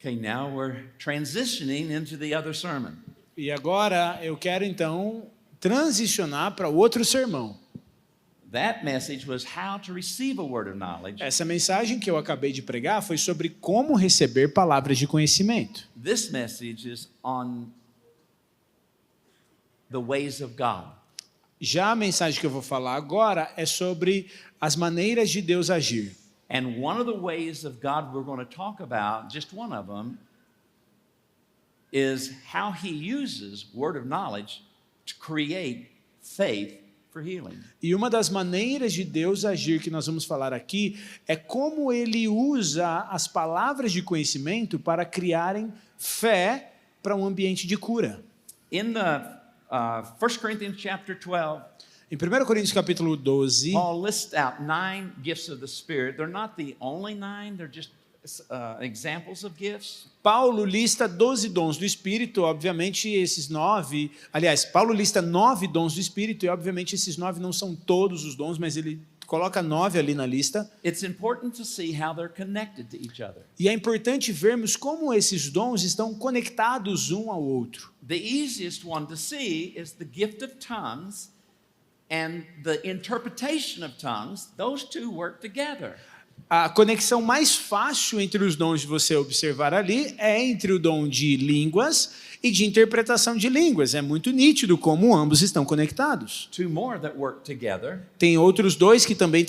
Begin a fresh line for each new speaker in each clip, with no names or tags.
Okay, now we're transitioning into the other sermon.
E agora eu quero então transicionar para outro sermão.
That message was how to receive a word of knowledge.
Essa mensagem que eu acabei de pregar foi sobre como receber palavras de conhecimento.
This message is on the ways of God.
Já a mensagem que eu vou falar agora é sobre as maneiras de Deus agir.
And one of the ways of God we're going to talk about, just one of them, is how he uses word of knowledge to create faith for healing.
E uma das maneiras de Deus agir que nós vamos falar aqui é como ele usa as palavras de conhecimento para criarem fé para um ambiente de cura.
In the 1 Corinthians chapter 12,
Em 1 Coríntios capítulo 12,
Paul lists out 9 gifts of the Spirit. They're not the only 9, they're just examples of gifts.
Paulo lista 12 dons do Espírito, obviamente esses 9, aliás, Paulo lista 9 dons do Espírito e obviamente esses 9 não são todos os dons, mas ele coloca 9 ali na lista.
It's important to see how they're connected to each other.
E é importante vermos como esses dons estão conectados um ao outro.
The easiest one to see is the gift of tongues and the interpretation of tongues. Those two work together.
A conexão mais fácil entre os dons de você observar ali é entre o dom de línguas e de interpretação de línguas. É muito nítido como ambos estão conectados.
Two more that work together.
Tem outros dois que também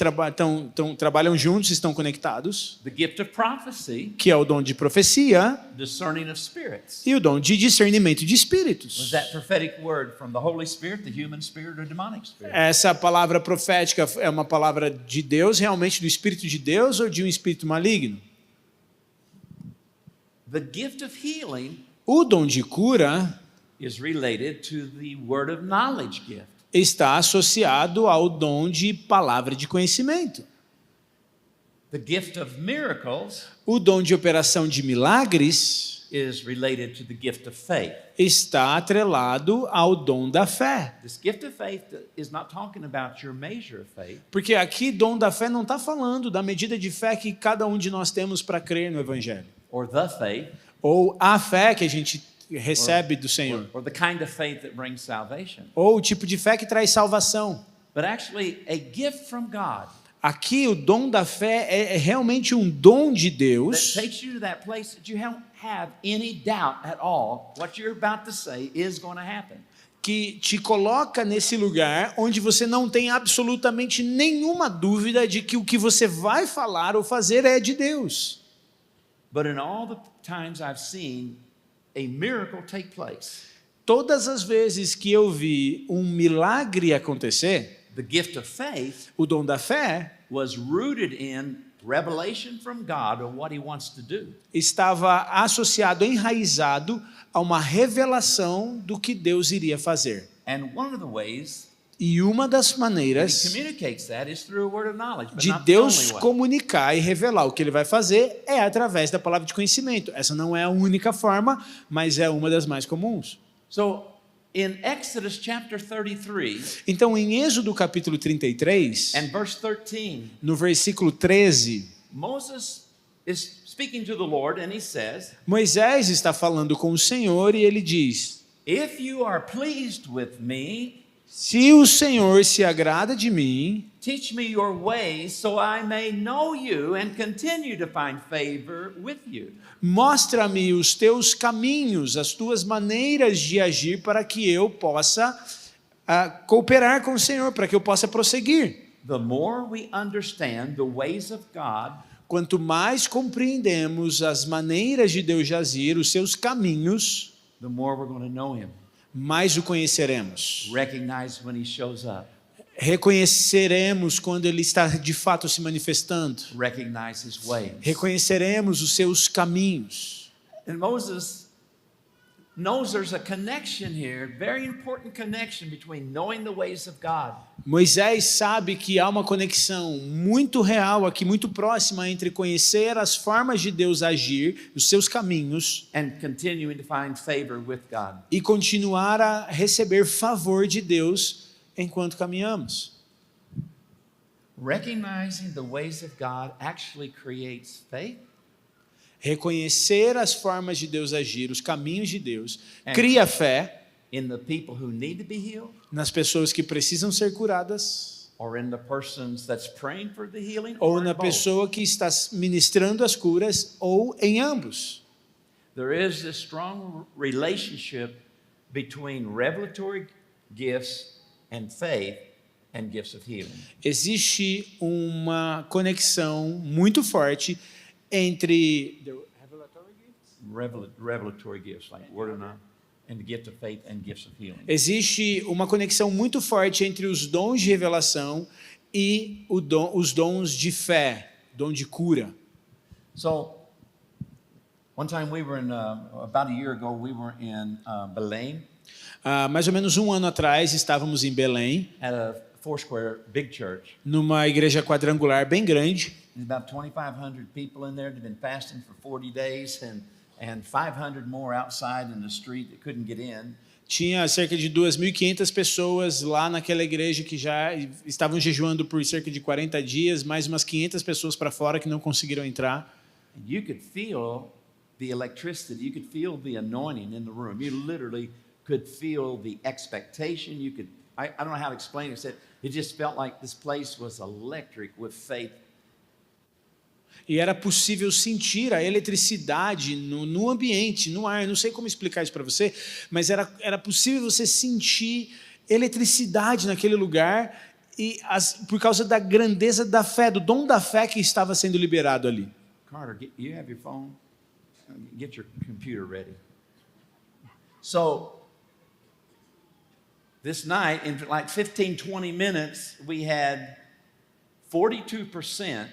trabalham juntos, estão conectados,
The gift of prophecy,
que é o dom de profecia
discerning of spirits.
e o dom de discernimento de
Was
espíritos.
that prophetic word from the Holy Spirit, the human spirit, or demonic spirit?
Essa palavra profética é uma palavra de Deus, realmente do Espírito de Deus ou de um espírito maligno?
The gift of healing
O dom de cura
is related to the word of knowledge gift.
está associado ao dom de palavra de conhecimento.
The gift of miracles
O dom de operação de milagres
is related to the gift of faith.
está atrelado ao dom da fé.
This gift of faith is not talking about your measure of faith.
Porque aqui dom da fé não está falando da medida de fé que cada um de nós temos para crer no Evangelho.
Or the faith,
Ou a fé que a gente recebe do Senhor.
or the kind of faith that brings salvation.
Ou o tipo de fé que traz salvação.
But actually, a gift from God
Aqui o dom da fé é realmente um dom de
that
Deus
takes you to that place that you don't have any doubt at all what you're about to say is going to happen.
que te coloca nesse lugar onde você não tem absolutamente nenhuma dúvida de que o que você vai falar ou fazer é de Deus.
But in all the times I've seen a miracle take place,
Todas as vezes que eu vi um milagre acontecer,
the gift of faith
o dom da fé
was rooted in revelation from God of what he wants to do.
estava associado, enraizado a uma revelação do que Deus iria fazer.
And one of the ways
E uma das
he
maneiras
communicates that is through a word of knowledge, but
de
not the
Deus
only way.
comunicar e revelar o que ele vai fazer é através da palavra de conhecimento. Essa não é a única forma, mas é uma das mais comuns.
So in Exodus chapter 33
Então, em Êxodo capítulo 33,
and verse 13,
no versículo 13,
Moses is speaking to the Lord and he says,
Moisés está falando com o Senhor e ele diz:
"If you are pleased with me,
se o Senhor se agrada de mim,
teach me your ways so I may know you and continue to find favor with you."
mostra-me os teus caminhos, as tuas maneiras de agir para que eu possa cooperar com o Senhor, para que eu possa prosseguir.
The more we understand the ways of God,
Quanto mais compreendemos as maneiras de Deus de agir, os seus caminhos,
the more we're going to know him.
mais o conheceremos.
Recognize when he shows up.
Reconheceremos quando ele está de fato se manifestando.
Recognize his ways.
Reconheceremos os seus caminhos.
And Moses knows there's a connection here, very important connection between knowing the ways of God
Moisés sabe que há uma conexão muito real aqui, muito próxima entre conhecer as formas de Deus agir, os seus caminhos,
and continuing to find favor with God.
e continuar a receber favor de Deus enquanto caminhamos.
Recognizing the ways of God actually creates faith.
Reconhecer as formas de Deus agir, os caminhos de Deus, cria fé
in the people who need to be healed,
nas pessoas que precisam ser curadas,
or in the persons that's praying for the healing,
ou
or in
na
both.
pessoa que está ministrando as curas, ou em ambos.
There is this strong relationship between revelatory gifts and faith and gifts of healing.
Existe uma conexão muito forte entre
Revelatory gifts, like word of knowledge, and the gift of faith and gifts of healing.
Existe uma conexão muito forte entre os dons de revelação e os dons de fé, dom de cura.
So, one time we were in, about a year ago, we were in Belém
Mais ou menos um ano atrás, estávamos em Belém,
at a Foursquare big church.
numa igreja quadrangular bem grande.
There's about 2,500 people in there that have been fasting for 40 days and 500 more outside in the street that couldn't get in.
Tinha cerca de 2.500 pessoas lá naquela igreja que já estavam jejuando por cerca de 40 dias, mais umas 500 pessoas para fora que não conseguiram entrar.
And you could feel the electricity, you could feel the anointing in the room. You literally could feel the expectation. You could, I don't know how to explain it. It just felt like this place was electric with faith.
E era possível sentir a eletricidade no ambiente, no ar. Eu não sei como explicar isso para você, mas era possível você sentir eletricidade naquele lugar por causa da grandeza da fé, do dom da fé que estava sendo liberado ali.
Carter, you have your phone? Get your computer ready. So, this night, in like 15, 20 minutes, we had 42%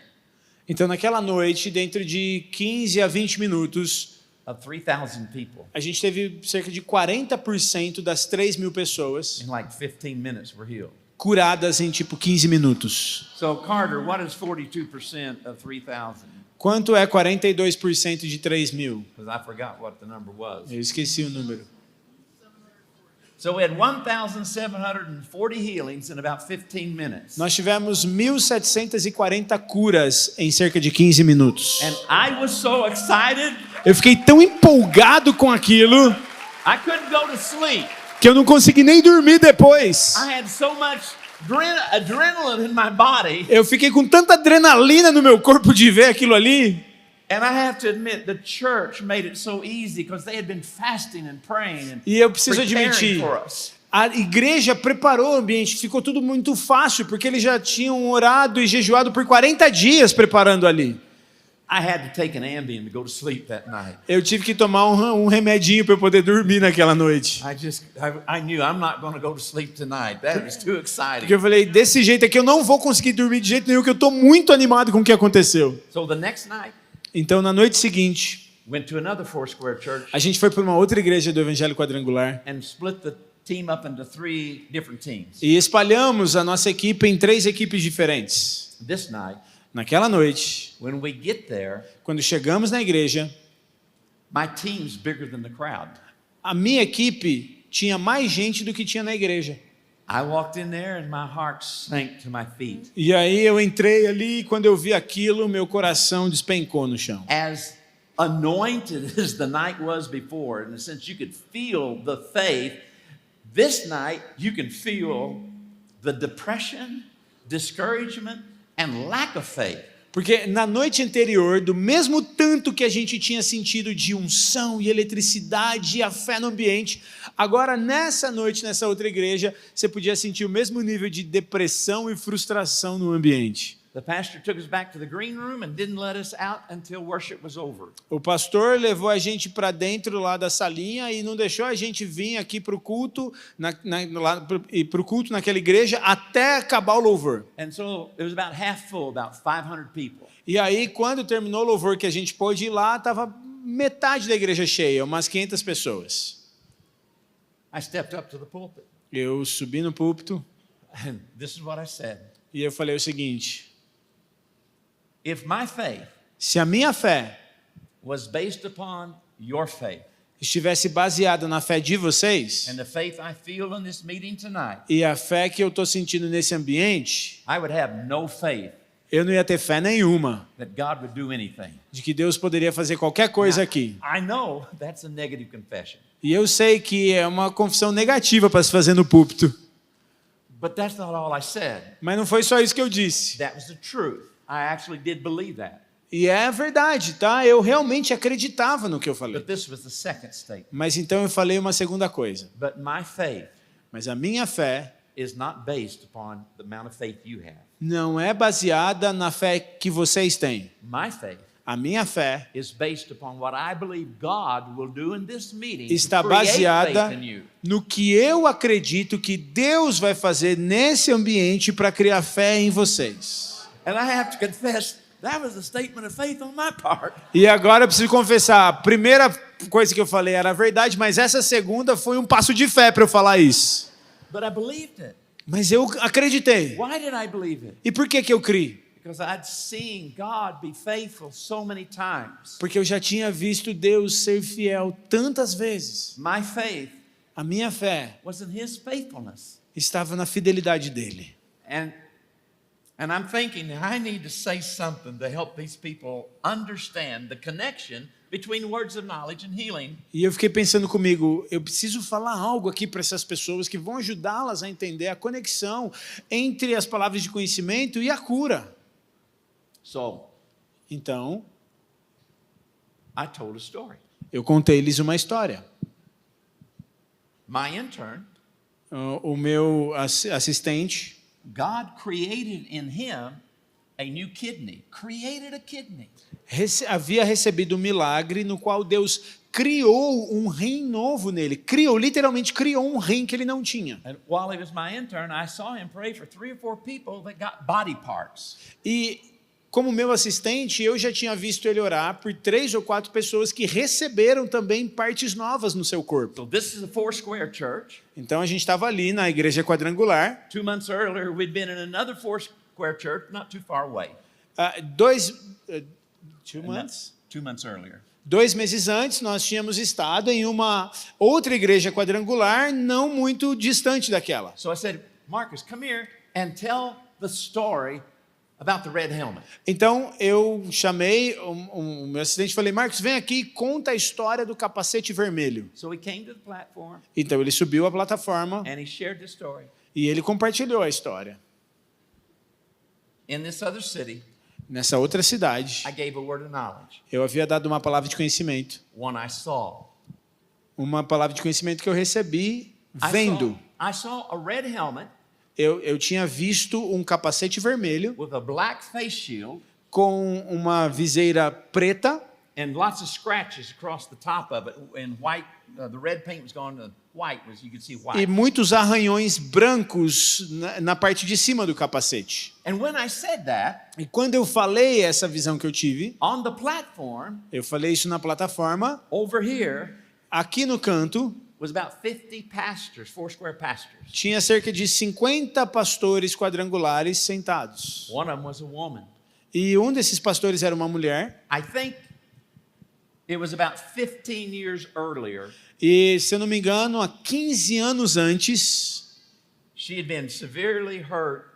Então, naquela noite, dentro de 15 a 20 minutos,
of 3,000 people.
a gente teve cerca de 40% das 3.000 pessoas
In like 15 minutes, were healed.
curadas em tipo 15 minutos.
So, Carter, what is 42% of 3,000?
Quanto é 42% de 3.000?
Because I forgot what the number was.
Eu esqueci o número.
So we had 1,740 healings in about 15 minutes.
Nós tivemos 1.740 curas em cerca de 15 minutos.
And I was so excited,
Eu fiquei tão empolgado com aquilo
I couldn't go to sleep.
que eu não consegui nem dormir depois.
I had so much adrenaline in my body.
Eu fiquei com tanta adrenalina no meu corpo de ver aquilo ali.
And I have to admit, the church made it so easy because they had been fasting and praying and
E eu preciso
preparing
admitir,
for us.
a igreja preparou o ambiente, ficou tudo muito fácil, porque eles já tinham orado e jejuado por 40 dias preparando ali.
I had to take an Ambien to go to sleep that night.
Eu tive que tomar um remedinho para eu poder dormir naquela noite.
I knew I'm not going to go to sleep tonight. That was too exciting.
Porque eu falei, desse jeito aqui eu não vou conseguir dormir de jeito nenhum, que eu estou muito animado com o que aconteceu.
So the next night,
Então, na noite seguinte,
went to another Foursquare church
a gente foi para uma outra igreja do Evangelho Quadrangular
and split the team up into 3 different teams.
e espalhamos a nossa equipe em 3 equipes diferentes.
This night,
Naquela noite,
when we get there,
quando chegamos na igreja,
my team's bigger than the crowd.
a minha equipe tinha mais gente do que tinha na igreja.
I walked in there and my heart sank to my feet.
E aí eu entrei ali e quando eu vi aquilo, meu coração despencou no chão.
As anointed as the night was before, in the sense you could feel the faith, this night you can feel the depression, discouragement, and lack of faith.
Porque na noite anterior, do mesmo tanto que a gente tinha sentido de unção e eletricidade e a fé no ambiente, agora nessa noite, nessa outra igreja, você podia sentir o mesmo nível de depressão e frustração no ambiente.
The pastor took us back to the green room and didn't let us out until worship was over.
O pastor levou a gente para dentro lá da salinha e não deixou a gente vir aqui para o culto, para o culto naquela igreja até acabar o louvor.
And so it was about half full, about 500 people.
E aí, quando terminou o louvor que a gente pôde ir lá, estava metade da igreja cheia, umas 500 pessoas.
I stepped up to the pulpit
Eu subi no púlpito
and this is what I said.
e eu falei o seguinte:
If my faith
se a minha fé
was based upon your faith
estivesse baseada na fé de vocês
and the faith I feel in this meeting tonight,
e a fé que eu estou sentindo nesse ambiente,
I would have no faith
eu não ia ter fé nenhuma
that God would do anything.
de que Deus poderia fazer qualquer coisa aqui.
I know that's a negative confession,
E eu sei que é uma confissão negativa para se fazer no púlpito.
but that's not all I said.
Mas não foi só isso que eu disse.
That was the truth. I actually did believe that.
E é verdade, tá? Eu realmente acreditava no que eu falei.
But this was the second statement.
Mas então eu falei uma segunda coisa.
But my faith
Mas a minha fé
is not based upon the amount of faith you have.
não é baseada na fé que vocês têm.
My faith
A minha fé
is based upon what I believe God will do in this meeting
está
to create
baseada
faith in you.
no que eu acredito que Deus vai fazer nesse ambiente para criar fé em vocês.
And I have to confess, that was a statement of faith on my part.
E agora eu preciso confessar, a primeira coisa que eu falei era verdade, mas essa segunda foi um passo de fé para eu falar isso.
But I believed it.
Mas eu acreditei.
Why did I believe it?
E por que eu criei?
Because I'd seen God be faithful so many times.
Porque eu já tinha visto Deus ser fiel tantas vezes.
My faith
A minha fé
was in His faithfulness.
estava na fidelidade dele.
And I'm thinking I need to say something to help these people understand the connection between words of knowledge and healing.
E eu fiquei pensando comigo, eu preciso falar algo aqui para essas pessoas que vão ajudá-las a entender a conexão entre as palavras de conhecimento e a cura.
So
Então,
I told a story.
eu contei-lhes uma história.
My intern,
O meu assistente,
God created in him a new kidney. Created a kidney.
havia recebido um milagre no qual Deus criou um rim novo nele. Literalmente criou um rim que ele não tinha.
And while he was my intern, I saw him pray for 3 or 4 people that got body parts.
E como meu assistente, eu já tinha visto ele orar por 3 ou 4 pessoas que receberam também partes novas no seu corpo.
So this is a Foursquare church.
Então a gente estava ali na igreja quadrangular.
2 months earlier, we'd been in another Foursquare church not too far away. 2 months earlier.
2 meses antes, nós tínhamos estado em uma outra igreja quadrangular, não muito distante daquela.
So I said, Marcus, come here and tell the story about the red helmet.
Então eu chamei o meu assistente e falei, Marcos, vem aqui e conta a história do capacete vermelho.
So he came to the platform
Então ele subiu à plataforma
and he shared the story.
e ele compartilhou a história.
In this other city,
Nessa outra cidade,
I gave a word of knowledge,
eu havia dado uma palavra de conhecimento.
one I saw.
Uma palavra de conhecimento que eu recebi vendo.
I saw a red helmet
Eu tinha visto um capacete vermelho
with a black face shield
com uma viseira preta
and lots of scratches across the top of it. And white, the red paint was going to white, as you could see
e
white.
muitos arranhões brancos na parte de cima do capacete.
And when I said that,
E quando eu falei essa visão que eu tive,
on the platform,
eu falei isso na plataforma,
over here,
aqui no canto,
was about 50 pastors, Foursquare pastors.
tinha cerca de 50 pastores quadrangulares sentados.
One of them was a woman.
E um desses pastores era uma mulher.
I think it was about 15 years earlier.
E, se eu não me engano, há 15 anos antes,
She had been severely hurt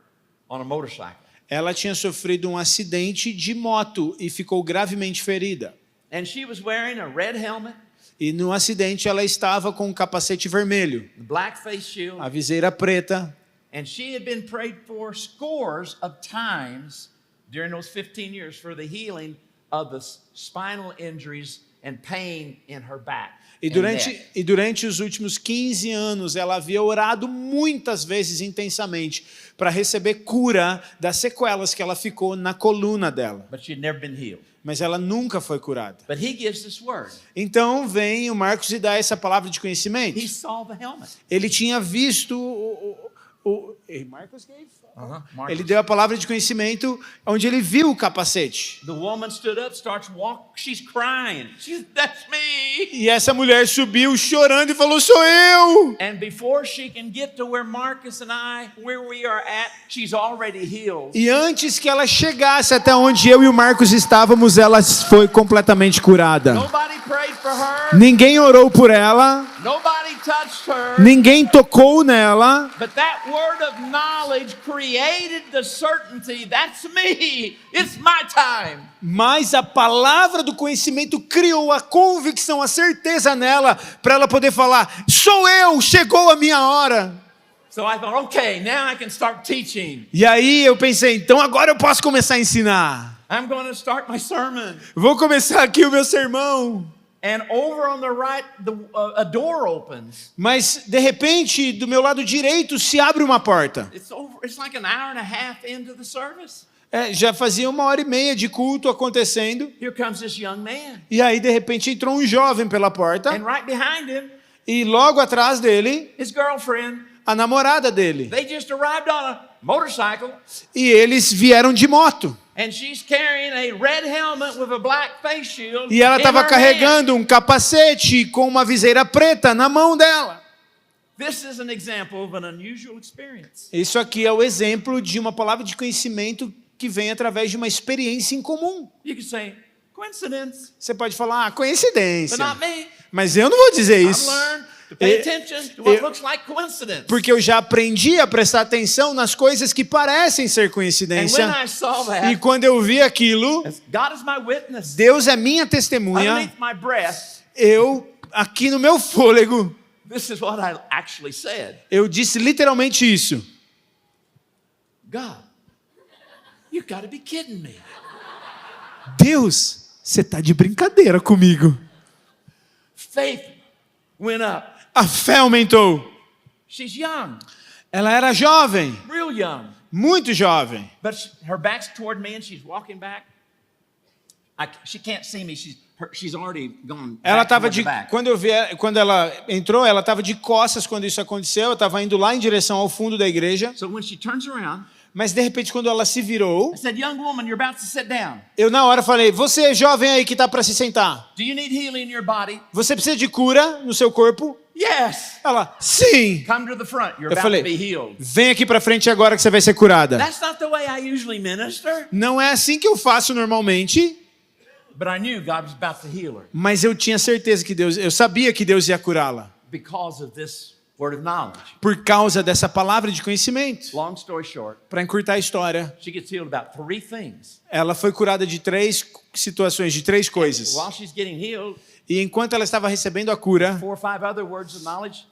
on a motorcycle.
ela tinha sofrido um acidente de moto e ficou gravemente ferida.
And she was wearing a red helmet,
E no acidente ela estava com um capacete vermelho,
the black face shield,
a viseira preta.
and she had been prayed for scores of times during those 15 years for the healing of the spinal injuries and pain in her back.
E durante os últimos 15 anos, ela havia orado muitas vezes intensamente para receber cura das sequelas que ela ficou na coluna dela.
But she had never been healed.
Mas ela nunca foi curada.
But he gives this word.
Então vem o Marcos e dá essa palavra de conhecimento.
He saw the helmet.
Ele tinha visto Marcos gave?
Marcus.
Ele deu a palavra de conhecimento onde ele viu o capacete.
The woman stood up, starts walking. She's crying. That's me.
E essa mulher subiu chorando e falou, sou eu!
And before she can get to where Marcus and I, where we are at, she's already healed.
E antes que ela chegasse até onde eu e o Marcos estávamos, ela foi completamente curada.
Nobody prayed for her.
Ninguém orou por ela,
Nobody touched her.
Ninguém tocou nela.
But that word of knowledge created the certainty. That's me. It's my time.
Mas a palavra do conhecimento criou a convicção, a certeza nela, para ela poder falar: sou eu, chegou a minha hora.
So I thought, okay, now I can start teaching.
E aí eu pensei, então agora eu posso começar a ensinar.
I'm going to start my sermon.
Vou começar aqui o meu sermão.
And over on the right, a door opens.
Mas de repente, do meu lado direito se abre uma porta.
It's like an hour and a half into the service.
Já fazia 1h30 de culto acontecendo.
Here comes this young man.
E aí de repente entrou um jovem pela porta.
And right behind him,
E logo atrás dele,
his girlfriend.
a namorada dele.
They just arrived on a motorcycle.
E eles vieram de moto.
And she's carrying a red helmet with a black face shield.
E ela
in
estava
her hand.
carregando um capacete com uma viseira preta na mão dela.
This is an example of an unusual experience.
Isso aqui é o exemplo de uma palavra de conhecimento que vem através de uma experiência em comum.
You could say, coincidence,
Você pode falar,
but
coincidência.
not me.
Mas eu não vou dizer
I've
isso.
learned to pay
Eu-
attention to what
eu-
looks like coincidence.
Porque eu já aprendi a prestar atenção nas coisas que parecem ser
And when
coincidência.
I saw
E
that,
quando eu vi aquilo,
God is my witness.
Deus é minha testemunha.
Underneath my breath,
Eu, aqui no meu fôlego,
this is what I actually said.
eu disse literalmente isso.
God, you got to be kidding me.
Deus, você tá de brincadeira comigo.
Faith went up.
A fé aumentou.
She's young,
Ela era jovem,
real young.
muito jovem.
But her back's toward me and she's walking back. She can't see me. She's already gone
Ela
back
estava
toward
de
the back.
quando ela entrou, ela estava de costas quando isso aconteceu. Eu estava indo lá em direção ao fundo da igreja,
So when she turns around,
mas de repente quando ela se virou,
I said, young woman, you're about to sit down.
eu na hora falei: "Você jovem aí que tá para se sentar,
Do you need healing in your body?
você precisa de cura no seu corpo?"
Yes.
Ela: "Sim."
Come to the front. You're
Eu
about to be
falei:
healed.
"Vem aqui para frente agora que você vai ser curada."
That's not the way I usually minister,
Não é assim que eu faço normalmente,
but I knew God was about to heal her
mas eu tinha certeza que eu sabia que Deus ia curá-la
because of this word of knowledge.
por causa dessa palavra de conhecimento.
Long story short,
Para encurtar a história,
she gets healed about 3 things.
ela foi curada de 3 situações, de 3 coisas.
While she's getting healed,
E enquanto ela estava recebendo a cura,
4 or 5 other words of knowledge,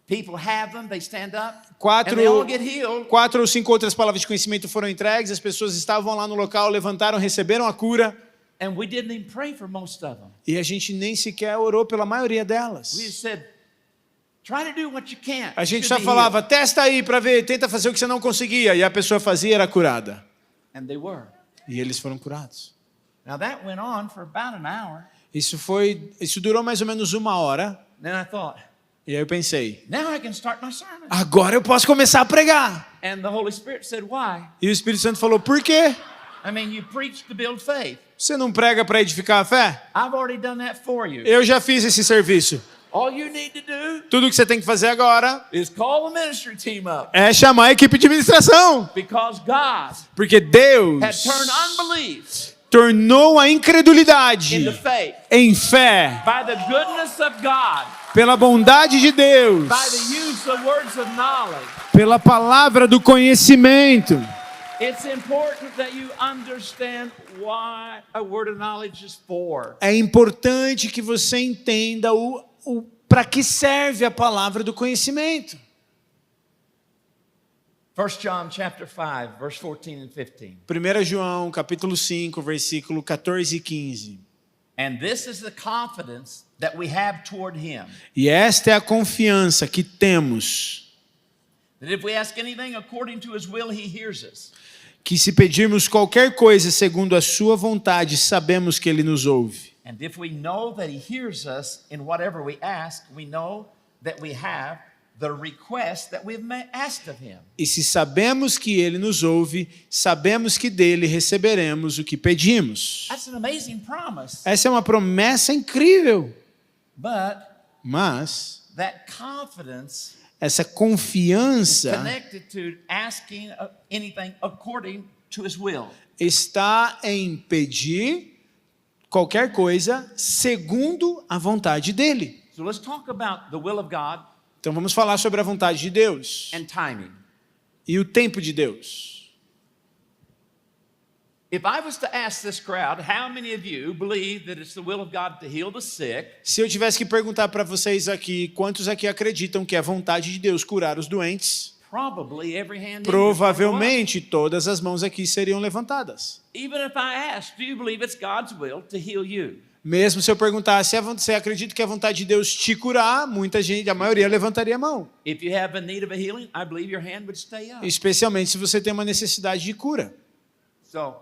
people have them, they stand up, and
quatro,
they all get healed.
4 ou 5 outras palavras de conhecimento foram entregues, as pessoas estavam lá no local, levantaram, receberam a cura,
And we didn't even pray for most of them.
e a gente nem sequer orou pela maioria
We
delas.
just said, try to do what you can.
A gente
You
só
should be
falava: "Testa aí para ver, tenta fazer o que você não conseguia", e a pessoa fazia e era curada.
healed. And they were.
E eles foram curados.
Now that went on for about an hour.
Isso durou mais ou menos 1 hora,
Then I thought,
e aí eu pensei:
now I can start my sermon.
agora eu posso começar a pregar.
And the Holy Spirit said, why?
E o Espírito Santo falou: por quê?
I mean, you preach to build faith.
Você não prega para edificar a fé?
I've already done that for you.
Eu já fiz esse serviço.
All you need to do
Tudo que você tem que fazer agora
is call the ministry team up.
é chamar a equipe de administração.
Because God
Porque Deus
had turned unbelief
tornou a incredulidade
into faith
em fé
by the goodness of God,
pela bondade de Deus,
by the use of words of knowledge.
pela palavra do conhecimento.
It's important that you understand why a word of knowledge is for.
É importante que você entenda para que serve a palavra do conhecimento.
1 John chapter 5, verse 14 and 15.
1 João, capítulo 5, versículo 14 e 15.
And this is the confidence that we have toward him,
E esta é a confiança que temos,
that if we ask anything according to his will, he hears us.
que se pedirmos qualquer coisa segundo a sua vontade, sabemos que ele nos ouve.
And if we know that he hears us in whatever we ask, we know that we have the request that we've asked of him.
E se sabemos que ele nos ouve, sabemos que dele receberemos o que pedimos.
That's an amazing promise.
Essa é uma promessa incrível,
But
mas
that confidence
essa confiança
connected to asking anything according to his will.
está em pedir qualquer coisa segundo a vontade dele.
So let's talk about the will of God
Então vamos falar sobre a vontade de Deus
and timing.
e o tempo de Deus.
If I was to ask this crowd, how many of you believe that it's the will of God to heal the sick?
Se eu tivesse que perguntar para vocês aqui, quantos aqui acreditam que é a vontade de Deus curar os doentes?
Probably every hand in here is going to go up.
Provavelmente todas as mãos aqui seriam levantadas.
Even if I asked, do you believe it's God's will to heal you?
Mesmo se eu perguntasse, você acredita que é a vontade de Deus te curar? Muita gente, a maioria levantaria a mão.
If you have a need of a healing, I believe your hand would stay up.
Especialmente se você tem uma necessidade de cura.
So,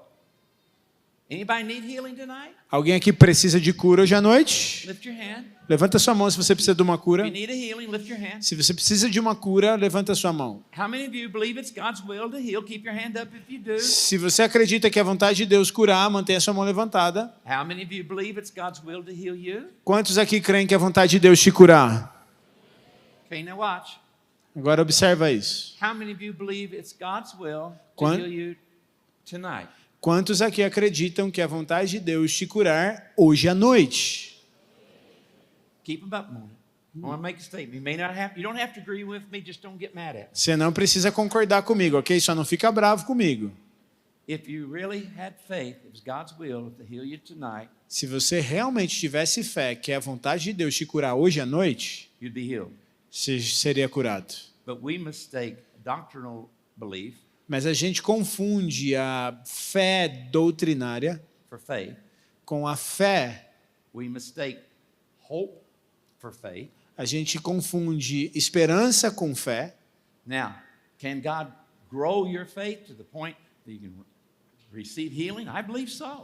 anybody need healing tonight?
Alguém aqui precisa de cura hoje à noite?
Lift your hand.
Levanta sua mão se você precisa de uma
If
cura.
you need a healing, lift your hand.
Se você precisa de uma cura, levanta sua mão.
How many of you believe it's God's will to heal? Keep your hand up if you do.
Se você acredita que é a vontade de Deus curar, mantenha sua mão levantada.
How many of you believe it's God's will to heal you?
Quantos aqui creem que é a vontade de Deus te curar?
Okay, now watch.
Agora observa isso.
How many of you believe it's God's will to
Quan-
heal you tonight?
Quantos aqui acreditam que é a vontade de Deus te curar hoje à noite?
Keep them up, Mona. I want to make a statement. You don't have to agree with me, just don't get mad at me.
Você não precisa concordar comigo, ok? Só não fica bravo comigo.
If you really had faith, it was God's will to heal you tonight,
Se você realmente tivesse fé que é a vontade de Deus te curar hoje à noite,
you'd be healed.
você seria curado.
But we mistake doctrinal belief
Mas a gente confunde a fé doutrinária
for faith.
com a fé.
We mistake hope for faith.
A gente confunde esperança com fé.
Now, can God grow your faith to the point that you can receive healing? I believe so.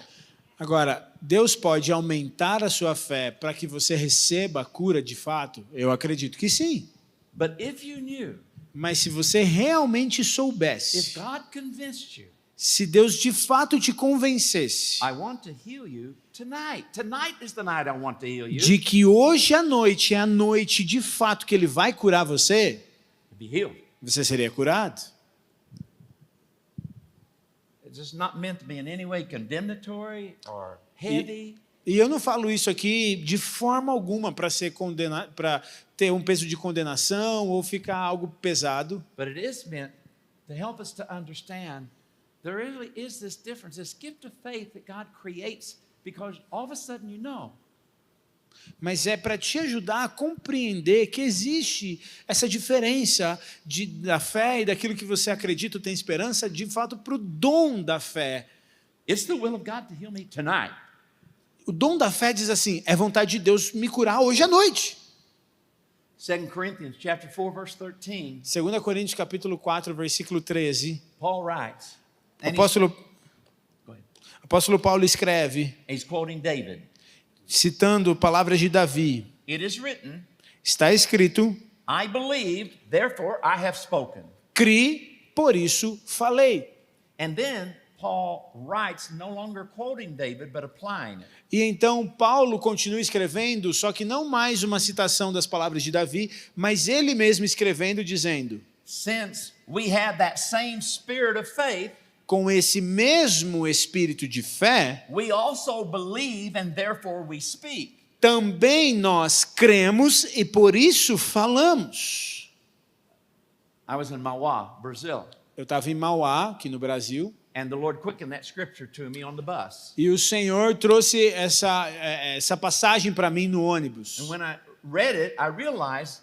Agora, Deus pode aumentar a sua fé para que você receba a cura de fato? Eu acredito que sim.
But if you knew,
Mas se você realmente
if
soubesse,
God convinced you,
se Deus de fato te convencesse
I want to heal you tonight. Tonight is the night I want to heal you.
de que hoje à noite é a noite de fato que Ele vai curar você,
To be healed.
você seria curado.
It's just not meant to be in any way condemnatory or heavy.
E eu não falo isso aqui de forma alguma para ser condenado, para ter um peso de condenação ou ficar algo pesado,
But it is meant to help us to understand there really is this difference, this gift of faith that God creates, because all of a sudden you know
mas é para te ajudar a compreender que existe essa diferença da fé e daquilo que você acredita, tem esperança, de fato, para o dom da fé.
it's the will of God to heal me tonight.
O dom da fé diz assim, é vontade de Deus me curar hoje à noite.
2 Corinthians chapter 4, verse 13,
2 Coríntios capítulo 4, versículo 13,
Paul writes, and go ahead.
apóstolo Paulo escreve,
He's quoting David.
citando palavras de Davi,
It is written,
está escrito,
I believed, therefore I have spoken.
cri, por isso falei.
And then Paul writes, no longer quoting David, but applying it.
E então Paulo continua escrevendo, só que não mais uma citação das palavras de Davi, mas ele mesmo escrevendo, dizendo,
Since we have that same spirit of faith,
com esse mesmo espírito de fé,
we also believe and therefore we speak.
também nós cremos e por isso falamos.
I was in Mauá, Brazil,
Eu estava em Mauá, aqui no Brasil,
and the Lord quickened that scripture to me on the bus.
e o Senhor trouxe essa passagem para mim no ônibus.
And when I read it, I realized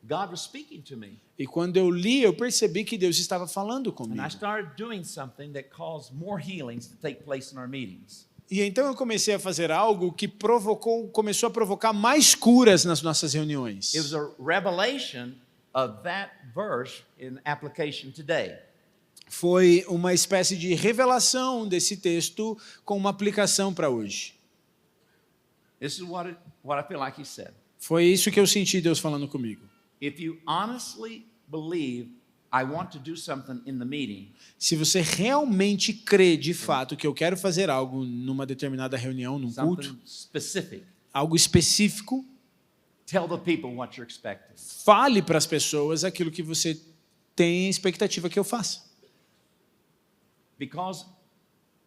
God was speaking to me.
E quando eu li, eu percebi que Deus estava falando comigo.
And I started doing something that caused more healings to take place in our meetings.
E então eu comecei a fazer algo que começou a provocar mais curas nas nossas reuniões.
It was a revelation of that verse in application today.
Foi uma espécie de revelação desse texto com uma aplicação para hoje.
This is what I feel like he said.
Foi isso que eu senti Deus falando comigo.
If you honestly believe I want to do something in the meeting,
Se você realmente crê de fato que eu quero fazer algo numa determinada reunião, num culto,
something specific,
algo específico,
tell the people what you're expecting.
fale para as pessoas aquilo que você tem expectativa que eu faça.
Because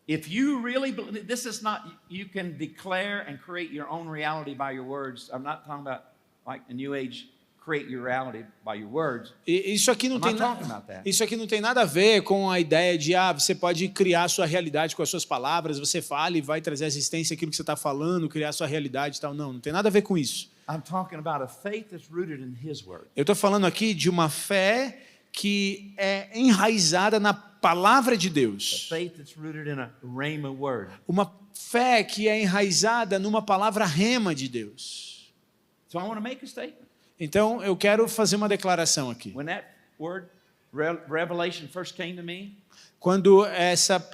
if you really believe, this is not, you can declare and create your own reality by your words. I'm not talking about like a New Age create your reality by your words.
E isso aqui não
I'm
tem
not talking about that.
isso aqui não tem nada a ver com a ideia de você pode criar a sua realidade com as suas palavras, você fala e vai trazer assistência àquilo que você está falando, criar a sua realidade e tal. Não tem nada a ver com isso.
I'm talking about a faith that's rooted in His word.
Eu estou falando aqui de uma fé que é enraizada na palavra de
A
Deus.
faith that's rooted in a rhema word.
Uma fé que é enraizada numa palavra rema de Deus.
So I want to make a statement.
Então, eu quero fazer uma declaração aqui.
When that word revelation first came to me,
Quando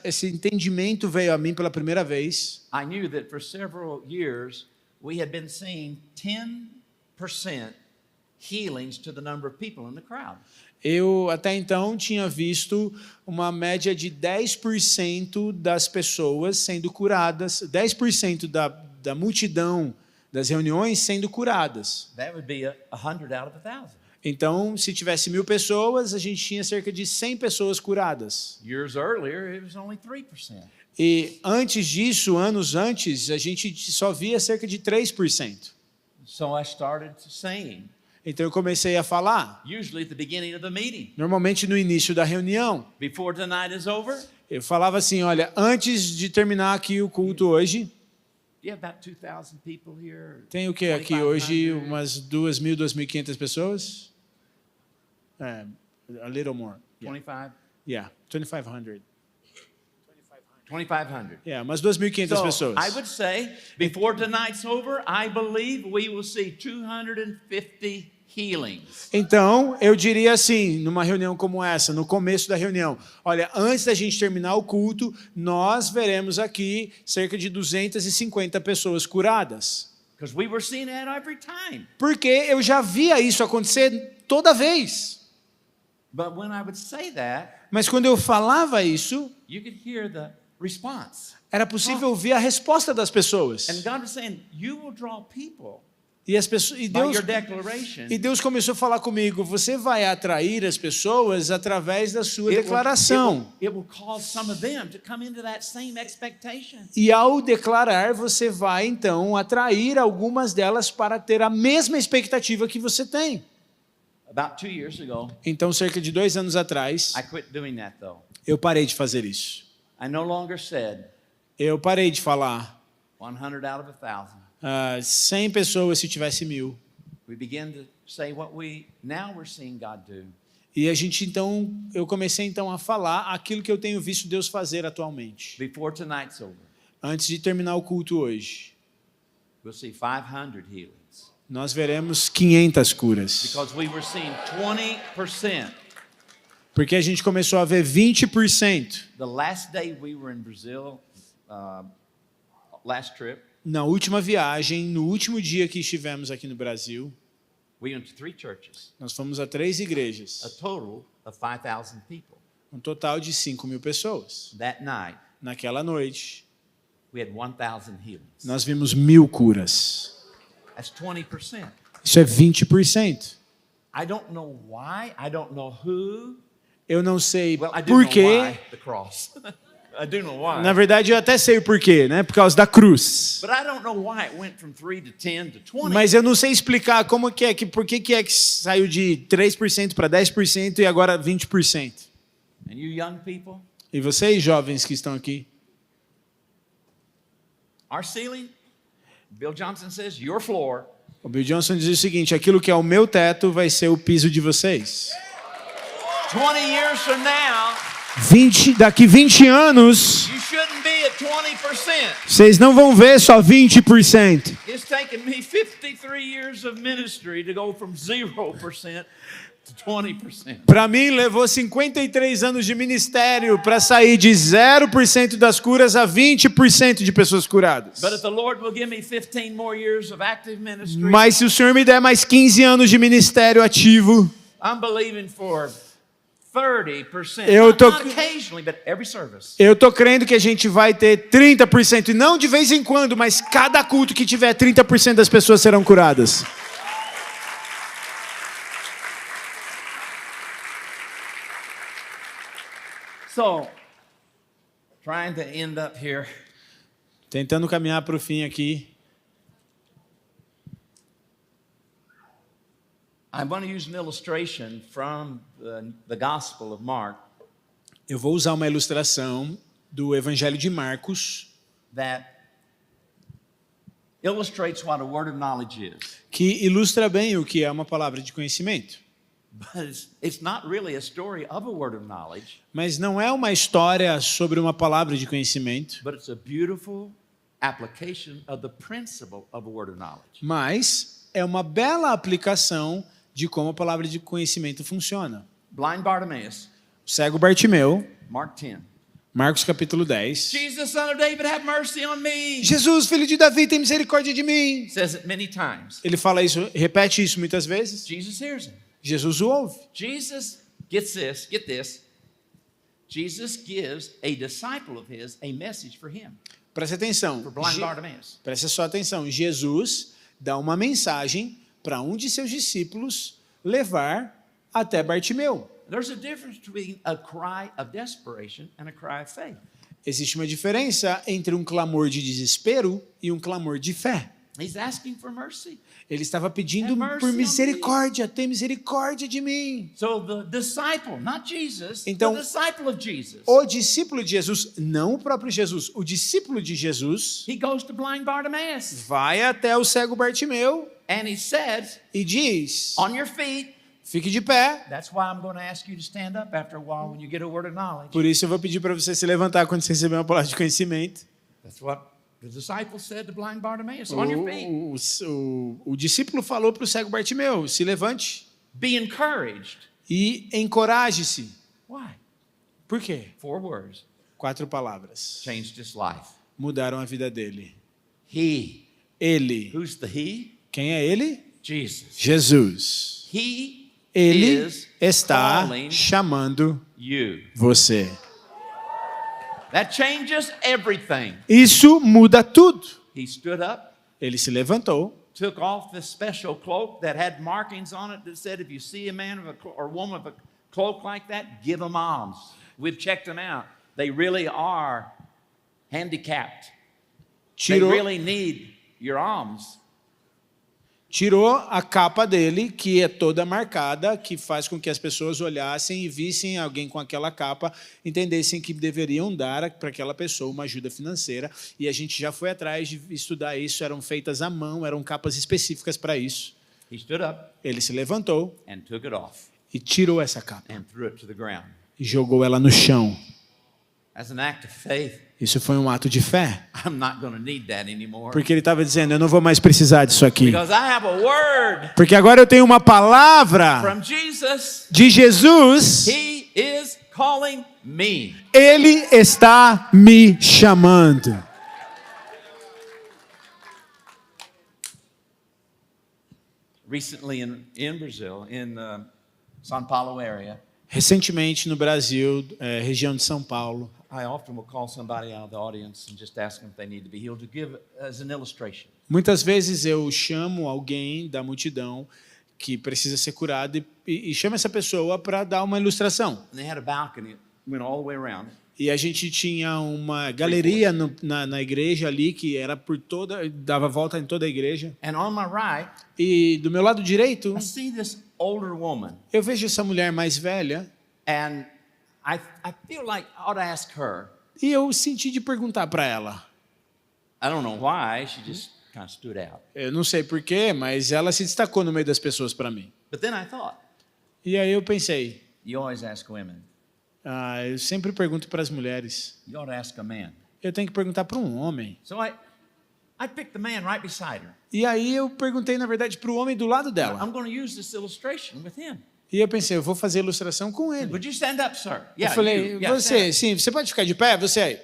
esse entendimento veio a mim pela primeira vez,
I knew that for several years we had been seeing 10% healings to the number of people in the crowd.
eu até então tinha visto uma média de 10% das pessoas sendo curadas, 10% da multidão das reuniões sendo curadas.
That would be 100 out of 1,000.
Então, se tivesse 1.000 pessoas, a gente tinha cerca de 100 pessoas curadas.
Years earlier, it was only 3%.
E antes disso, anos antes, a gente só via cerca de 3%.
So I started saying,
Então eu comecei a falar,
usually at the beginning of the meeting,
normalmente no início da reunião.
before tonight is over,
Eu falava assim, olha, antes de terminar aqui o culto hoje,
do you have about 2,000 people here?
tem o que aqui
2,500?
hoje? Umas 2.000, 2.500 pessoas? A little more.
25?
Yeah, 2,500.
2,500.
Yeah, umas 2.500
So
pessoas.
I would say, before tonight's over, I believe we will see 250 healings.
Então, eu diria assim, numa reunião como essa, no começo da reunião, olha, antes da gente terminar o culto, nós veremos aqui cerca de 250 pessoas curadas.
Because we were seeing that every time.
Porque eu já via isso acontecer toda vez.
But when I would say that,
Mas quando eu falava isso,
you could hear the response.
era possível ouvir a resposta das pessoas.
And God was saying, you will draw people
E as pessoas,
by your declaration.
E Deus começou a falar comigo, você vai atrair as pessoas através da sua
It will-
declaração.
it will cause some of them to come into that same expectation.
E ao declarar, você vai então atrair algumas delas para ter a mesma expectativa que você tem.
About 2 years ago,
Então, cerca de 2 anos atrás,
I quit doing that though.
eu parei de fazer isso.
I no longer said
Eu parei de falar
100 out of 1,000.
100 pessoas se tivesse 1.000.
We began to say what we now we're seeing God do.
E a gente então, eu comecei então a falar aquilo que eu tenho visto Deus fazer atualmente.
Before tonight's over,
Antes de terminar o culto hoje,
we'll see 500 healings.
nós veremos 500 curas.
Because we were seeing 20%.
Porque a gente começou a ver 20%.
The last day we were in Brazil, last trip,
Na última viagem, no último dia que estivemos aqui no Brasil,
we went to 3 churches,
nós fomos a 3
a
igrejas,
total of 5,000 people.
um total de 5.000 pessoas.
That night,
Naquela noite,
we had 1,000 healings.
nós vimos 1.000 curas.
That's 20%.
Isso é 20%.
I don't know why, I don't know who.
Eu não sei
Well, I do
por
know
quê.
why, the cross. I do know why.
Na verdade, eu até sei o porquê, né? Por causa da cruz.
But I don't know why it went from 3 to 10 to 20.
Mas eu não sei explicar como que é que por que é que saiu de 3% para 10% e agora 20%.
And you young people,
E vocês jovens que estão aqui,
our ceiling, Bill Johnson says, your floor.
o Bill Johnson diz o seguinte: aquilo que é o meu teto vai ser o piso de vocês.
20 years from now,
Daqui 20 anos,
you shouldn't be at 20%.
vocês não vão ver só 20%.
It's taken me 53 years of ministry to go from 0% to 20%.
Para mim, levou 53 anos de ministério para sair de 0% das curas a 20% de pessoas curadas.
But if the Lord will give me 15 more years of active ministry,
Mas se o Senhor me der mais 15 anos de ministério ativo,
I'm believing for 30%.
Eu tô-
Not occasionally, but every service.
eu tô crendo que a gente vai ter 30%, e não de vez em quando, mas cada culto que tiver, 30% das pessoas serão curadas.
So, trying to end up here.
Tentando caminhar para o fim aqui.
I'm going to use an illustration from the Gospel of Mark
Eu vou usar uma ilustração do Evangelho de Marcos
that illustrates what a word of knowledge is.
que ilustra bem o que é uma palavra de conhecimento.
But it's not really a story of a word of knowledge,
Mas não é uma história sobre uma palavra de conhecimento,
but it's a beautiful application of the principle of a word of knowledge.
mas é uma bela aplicação de como a palavra de conhecimento funciona.
Blind Bartimaeus,
O cego Bartimeu,
Mark 10.
Marcos capítulo 10.
Jesus, son of David, have mercy on me.
Jesus, filho de Davi, tem misericórdia de mim.
Says it many times.
Ele fala isso, repete isso muitas vezes.
Jesus hears him.
Jesus o ouve.
Jesus gets this, get this. Jesus gives a disciple of his a message for him,
Preste atenção.
for blind Bartimaeus.
Preste só atenção. Jesus dá uma mensagem para um de seus discípulos levar até Bartimeu.
There's a difference between a cry of desperation and a cry of faith.
Existe uma diferença entre um clamor de desespero e um clamor de fé.
He's asking for mercy.
Ele estava pedindo
Have mercy
por
on me.
misericórdia, tem misericórdia de mim.
So the disciple, not Jesus,
Então,
the disciple of Jesus,
O discípulo de Jesus, não o próprio Jesus, o discípulo de Jesus
he goes to blind Bartimaeus
vai até o cego Bartimeu
and he says,
e diz:
on your feet.
fique de pé.
That's why I'm going to ask you to stand up after a while when you get a word of knowledge.
Por isso eu vou pedir para você se levantar quando você receber uma palavra de conhecimento.
That's what the disciple said to blind Bartimaeus, on your feet.
O discípulo falou para o cego Bartimeu: se levante
Be encouraged.
e encoraje-se.
Why?
Por quê?
4 words
4 palavras
changed his life.
mudaram a vida dele.
He.
Ele.
Who's the he?
Quem é ele?
Jesus.
Jesus.
He
Ele
is
está
calling
chamando
you.
você.
That changes everything.
Isso muda tudo.
He stood up,
Ele se levantou,
took off this special cloak that had markings on it that said, if you see a man or woman of a cloak like that, give them alms. We've checked them out. They really are handicapped. They
tirou,
really need your alms.
tirou a capa dele, que é toda marcada, que faz com que as pessoas olhassem e vissem alguém com aquela capa, entendessem que deveriam dar para aquela pessoa uma ajuda financeira. E a gente já foi atrás de estudar isso, eram feitas à mão, eram capas específicas para isso.
He stood up
Ele se levantou
and took it off
e tirou essa capa
and threw it to the ground.
e jogou ela no chão.
As an act of faith,
Isso foi um ato de fé,
I'm not going to need that anymore.
porque ele estava dizendo: eu não vou mais precisar disso aqui,
Because I have a word
porque agora eu tenho uma palavra
from Jesus.
de Jesus.
He is calling me.
Ele está me chamando.
Recently in Brazil, in São Paulo area,
Recentemente no Brasil, região de São Paulo,
I often will call somebody out of the audience and just ask them if they need to be healed to give as an illustration.
muitas vezes eu chamo alguém da multidão que precisa ser curado e chamo essa pessoa para dar uma ilustração.
And they had a balcony that went all the way around.
E a gente tinha uma galeria na igreja ali que era por toda, dava volta em toda a igreja.
And on my right,
E do meu lado direito,
I see this older woman,
eu vejo essa mulher mais velha
and I feel like I ought to ask her.
e eu senti de perguntar para ela.
I don't know why, she just kind of stood out.
Eu não sei porquê, mas ela se destacou no meio das pessoas para mim.
But then I thought,
E aí eu pensei,
you always ask women.
eu sempre pergunto para as mulheres.
You ought to ask a man.
Eu tenho que perguntar para um homem.
So I picked the man right beside her.
E aí eu perguntei, na verdade, para o homem do lado dela.
I'm going to use this illustration with him.
E eu pensei, eu vou fazer a ilustração com ele.
Would you stand up, sir?
Eu falei,
you. Yeah,
você,
stand
sim, você pode ficar de pé? Você aí.
up.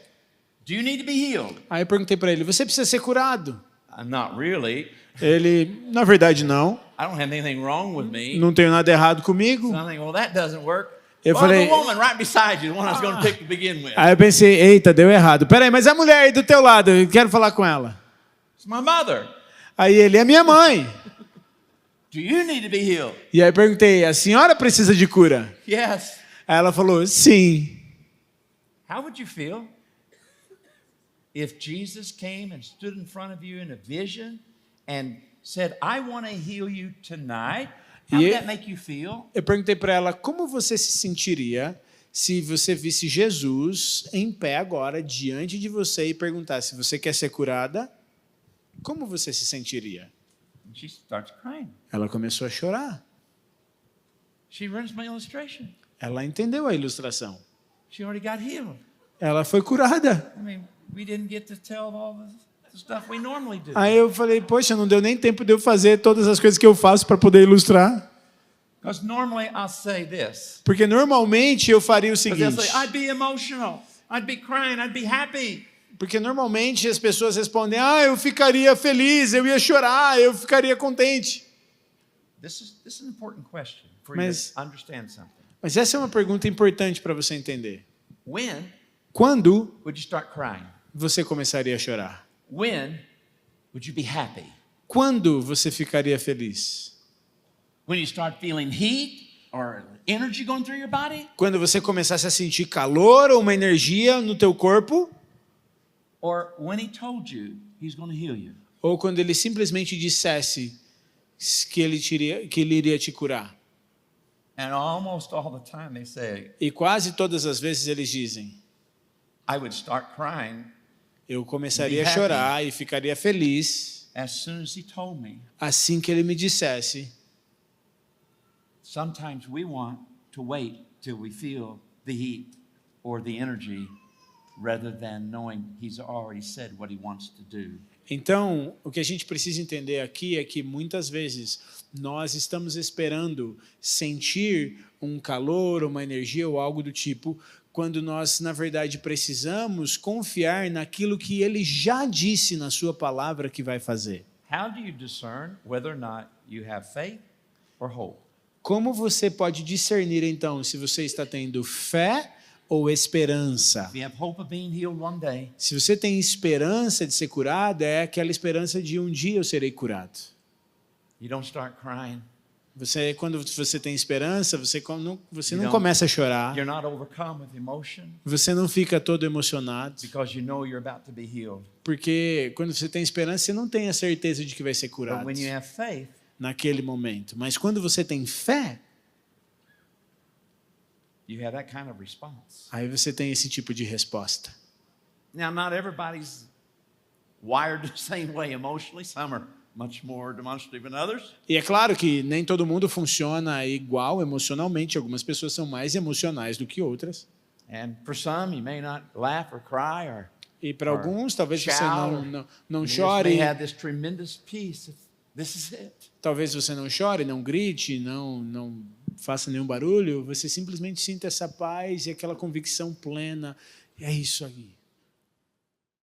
Do you need to be healed?
Aí eu perguntei para ele, você precisa ser curado?
I'm not really.
Ele, na verdade, não.
I don't have anything wrong with me.
Não tenho nada errado comigo.
So I think, well, that doesn't work.
Eu
Well,
falei-
the woman right beside you, the one I was going to pick to begin with.
Aí eu pensei, eita, deu errado. Peraí, mas a mulher aí do teu lado, eu quero falar com ela.
It's my mother.
Aí ele, é minha mãe.
Do you need to be healed?
E aí eu perguntei, a senhora precisa de cura?
Yes.
Aí ela falou, sim.
How would you feel if Jesus came and stood in front of you in a vision and said, I want to heal you tonight? How
E
would that make you feel?
eu perguntei para ela, como você se sentiria se você visse Jesus em pé agora, diante de você, e perguntasse, você quer ser curada? Como você se sentiria?
And she starts crying.
Ela começou a chorar.
She runs my illustration.
Ela entendeu a ilustração.
She already got healed.
Ela foi curada.
I mean, we didn't get to tell all the stuff we normally do.
Aí eu falei, poxa, não deu nem tempo de eu fazer todas as coisas que eu faço para poder ilustrar.
Because normally I'll say this.
Porque normalmente eu faria o
Because they'll
seguinte.
say, I'd be emotional. I'd be crying. I'd be happy.
Porque normalmente as pessoas respondem, eu ficaria feliz, eu ia chorar, eu ficaria contente.
This is an important question for
Mas-
you to understand something.
Mas essa é uma pergunta importante para você entender.
When
Quando
would you start crying?
você começaria a chorar?
When would you be happy?
Quando você ficaria feliz?
When you start feeling heat or energy going through your body?
Quando você começasse a sentir calor ou uma energia no teu corpo?
Or when he told you he's going to heal you?
Ou quando ele simplesmente dissesse que ele iria te curar?
And almost all the time they say,
E quase todas as vezes eles dizem,
I would start crying
eu começaria a
Be happy.
chorar e ficaria feliz
as soon as he told me.
assim que ele me dissesse.
Sometimes we want to wait till we feel the heat or the energy rather than knowing he's already said what he wants to do.
Então, o que a gente precisa entender aqui é que muitas vezes nós estamos esperando sentir um calor, uma energia ou algo do tipo, quando nós, na verdade, precisamos confiar naquilo que ele já disse na sua palavra que vai fazer.
How do you discern whether or not you have faith or hope?
Como você pode discernir, então, se você está tendo fé ou esperança?
If you have hope of being healed one day,
Se você tem esperança de ser curado, é aquela esperança de um dia eu serei curado.
you don't start crying.
Quando você tem esperança, você não
don't-
começa a chorar.
You're not overcome with emotion
Você não fica todo emocionado.
because you know you're about to be healed.
Porque quando você tem esperança, você não tem a certeza de que vai ser
But
curado
when you have faith,
naquele momento. Mas quando você tem fé,
you have that kind of response.
aí você tem esse tipo de resposta.
Now, not everybody's wired the same way emotionally. Some are much more demonstrative than others.
E é claro que nem todo mundo funciona igual emocionalmente. Algumas pessoas são mais emocionais do que outras.
And for some, you may not laugh or cry or
E para alguns, talvez você
shout.
não
You just
chore,
may have this tremendous peace. This is it.
talvez você não chore, não grite, não faça nenhum barulho. Você simplesmente sinta essa paz e aquela convicção plena. É isso aí.